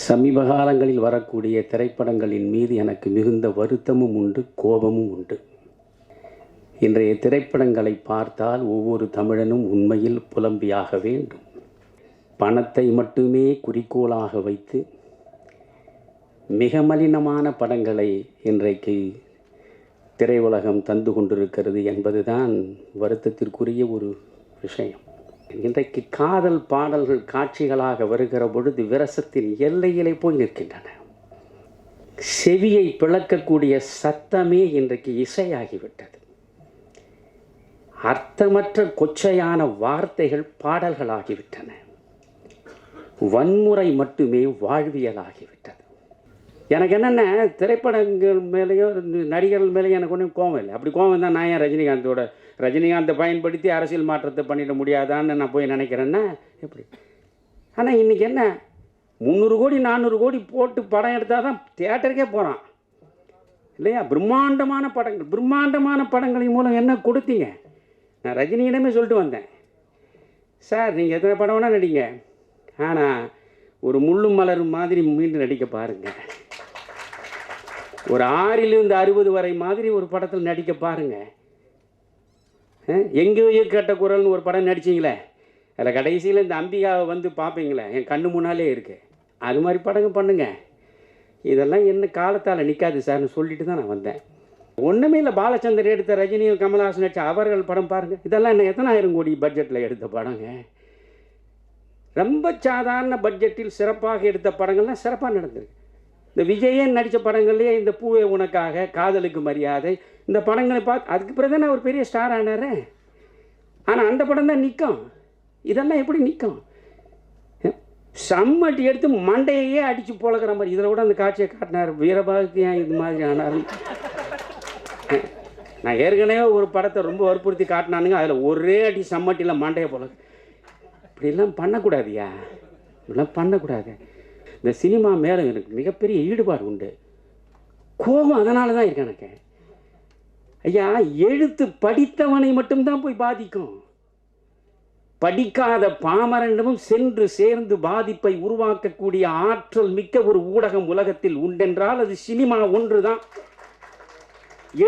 சமீப காலங்களில் வரக்கூடிய திரைப்படங்களின் மீது எனக்கு மிகுந்த வருத்தமும் உண்டு, கோபமும் உண்டு. இன்றைய திரைப்படங்களை பார்த்தால் ஒவ்வொரு தமிழனும் உண்மையில் புலம்பியாக வேண்டும். பணத்தை மட்டுமே குறிக்கோளாக வைத்து மிக மலினமான படங்களை இன்றைக்கு திரையுலகம் தந்து கொண்டிருக்கிறது என்பதுதான் வருத்தத்திற்குரிய ஒரு விஷயம். இன்றைக்கு காதல் பாடல்கள் காட்சிகளாக வருகிற பொழுது விரசத்தின் எல்லையிலே போய் நிற்கின்றன. செவியை பிளக்கக்கூடிய சத்தமே இன்றைக்கு இசையாகிவிட்டது. அர்த்தமற்ற கொச்சையான வார்த்தைகள் பாடல்களாகிவிட்டன. வன்முறை மட்டுமே வாழ்வியலாகிவிட்டது. எனக்கு என்னென்ன திரைப்படங்கள் மேலேயோ நடிகர்கள் மேலேயும் எனக்கு ஒன்றும் கோவம் இல்லை. அப்படி கோவம் தான் நான் ஏன் ரஜினிகாந்தை பயன்படுத்தி அரசியல் மாற்றத்தை பண்ணிட முடியாதான்னு நான் போய் நினைக்கிறேன்னா எப்படி? ஆனால் இன்றைக்கி என்ன 300 கோடி 400 கோடி போட்டு படம் எடுத்தால் தான் தியேட்டருக்கே போகிறான் இல்லையா? பிரம்மாண்டமான படங்களின் மூலம் என்ன கொடுத்தீங்க? நான் ரஜினியிடமே சொல்லிட்டு வந்தேன், சார் நீங்கள் எத்தனை படம் வேணால் நடிங்க, ஆனால் ஒரு முள்ளும் மலரும் மாதிரி மீண்டும் நடிக்க பாருங்கள். ஒரு 6லிருந்து 60 வரை மாதிரி ஒரு படத்தில் நடிக்க பாருங்கள். எங்கேயோ கேட்ட குரல்னு ஒரு படம் நடிச்சிங்களே, அதில் கடைசியில் இந்த அம்பிகாவை வந்து பார்ப்பீங்களே, என் கண்ணு முன்னாலே இருக்குது. அது மாதிரி படங்க பண்ணுங்க. இதெல்லாம் என்ன காலத்தால் நிற்காது சார்னு சொல்லிட்டு தான் நான் வந்தேன். ஒன்றுமே இல்லை, பாலச்சந்தர் எடுத்த ரஜினியும் கமல்ஹாசன் நடித்த அவர்கள் படம் பாருங்கள். இதெல்லாம் என்ன எத்தனை ஆயிரம் கோடி பட்ஜெட்டில் எடுத்த படங்க. ரொம்ப சாதாரண பட்ஜெட்டில் சிறப்பாக எடுத்த படங்கள்லாம் சிறப்பாக நடந்திருக்கு. இந்த விஜயன் நடித்த படங்கள்லேயே இந்த பூவே உனக்காக, காதலுக்கு மரியாதை, இந்த படங்களை பார்த்து அதுக்கு பிறகு தானே அவர் பெரிய ஸ்டார் ஆனார். ஆனால் அந்த படம் தான் நிற்கும். இதெல்லாம் எப்படி நிற்கும்? சம்மட்டி எடுத்து மண்டையே அடித்து போலக்கிற மாதிரி. இதில் கூட அந்த காட்சியை காட்டினார். வீரபாகுக்கு ஏன் இது மாதிரி ஆனார்? நான் ஏற்கனவே ஒரு படத்தை ரொம்ப வற்புறுத்தி காட்டினானுங்க, அதில் ஒரே அடி சம்மட்டியில் மண்டையை போல. இப்படிலாம் பண்ணக்கூடாதுயா, இப்படிலாம் பண்ணக்கூடாது. இந்த சினிமா மேலே எனக்கு மிகப்பெரிய ஈடுபாடு உண்டு, கோபம் அதனால தான் இருக்கு எனக்கு. ஐயா, எழுத்து படித்தவனை மட்டும்தான் போய் பாதிக்கும். படிக்காத பாமரனிடமும் சென்று சேர்ந்து பாதிப்பை உருவாக்கக்கூடிய ஆற்றல் மிக்க ஒரு ஊடகம் உலகத்தில் உண்டென்றால் அது சினிமா ஒன்று தான்.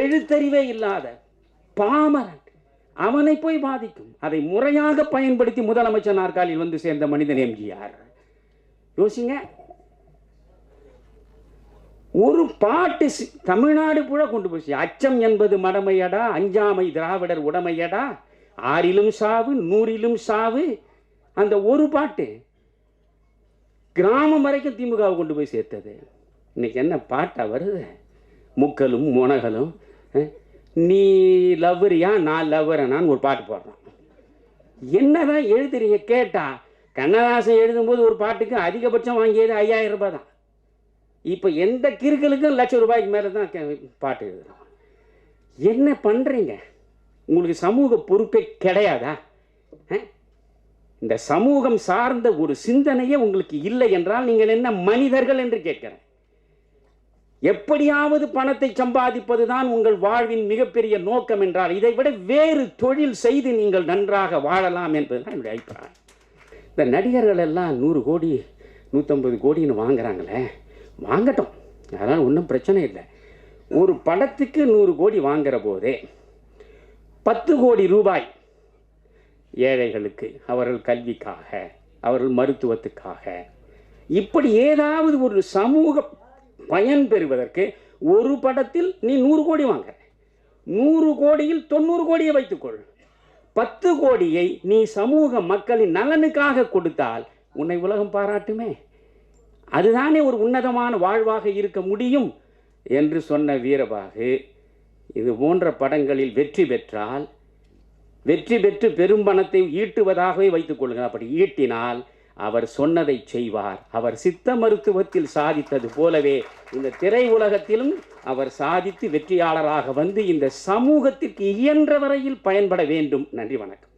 எழுத்தறிவே இல்லாத பாமரன் அவனை போய் பாதிக்கும். அதை முறையாக பயன்படுத்தி முதலமைச்சர் நாற்காலியில் வந்து சேர்ந்த மனிதன் எம்ஜிஆர். யோசிங்க, ஒரு பாட்டு தமிழ்நாடு புழ கொண்டு போச்சு. அச்சம் என்பது மடமையடா, அஞ்சாமை திராவிடர் உடமையடா, 6லும் சாவு 100லும் சாவு. அந்த ஒரு பாட்டு கிராமம் வரைக்கும் திமுகவை கொண்டு போய் சேர்த்தது. இன்னைக்கு என்ன பாட்டா வருது? முக்கலும் முனகலும், நீ லவ்வரியா நான் லவ்வரனான்னு ஒரு பாட்டு போடுறான். என்னதான் எழுதுறீங்க கேட்டா, கண்ணதாசன் எழுதும்போது ஒரு பாட்டுக்கு அதிகபட்சம் வாங்கியது 5000 ரூபாய் தான். இப்போ எந்த கிறுக்களுக்கும் ₹1,00,000 மேலே தான் பாட்டு எழுதுறோம். என்ன பண்ணுறீங்க? உங்களுக்கு சமூக பொறுப்பே கிடையாதா? இந்த சமூகம் சார்ந்த ஒரு சிந்தனையே உங்களுக்கு இல்லை என்றால் நீங்கள் என்ன மனிதர்கள் என்று கேட்கிறேன். எப்படியாவது பணத்தை சம்பாதிப்பது தான் உங்கள் வாழ்வின் மிகப்பெரிய நோக்கம் என்றால் இதை விட வேறு தொழில் செய்து நீங்கள் நன்றாக வாழலாம் என்பதுதான் என்னுடைய அபிப்பிராயம். இந்த நடிகர்கள் எல்லாம் 100 கோடி 150 கோடின்னு வாங்குறாங்களே, வாங்கட்டும், அதனால் ஒன்றும் பிரச்சனை இல்லை. ஒரு படத்துக்கு 100 கோடி வாங்குற போதே 10 கோடி ரூபாய் ஏழைகளுக்கு, அவர்கள் கல்விக்காக, அவர்கள் மருத்துவத்துக்காக, இப்படி ஏதாவது ஒரு சமூக பயன் பெறுவதற்கு ஒரு படத்தில் நீ 100 கோடி வாங்க. 100 கோடியில் 90 கோடியை வைத்துக்கொள். 10 கோடியை நீ சமூக மக்களின் நலனுக்காக கொடுத்தால் உன்னை உலகம் பாராட்டுமே. அதுதானே ஒரு உன்னதமான வாழ்வாக இருக்க முடியும் என்று சொன்ன வீரபாகு இது போன்ற படங்களில் வெற்றி பெற்றால், வெற்றி பெற்று பெரும் பணத்தை ஈட்டுவதாகவே வைத்துக் கொள்ளுங்கள். அப்படி ஈட்டினால் அவர் சொன்னதை செய்வார். அவர் சித்த மருத்துவத்தில் சாதித்தது போலவே இந்த திரை உலகத்திலும் அவர் சாதித்து வெற்றியாளராக வந்து இந்த சமூகத்திற்கு இயன்ற வரையில் பயன்பட வேண்டும். நன்றி, வணக்கம்.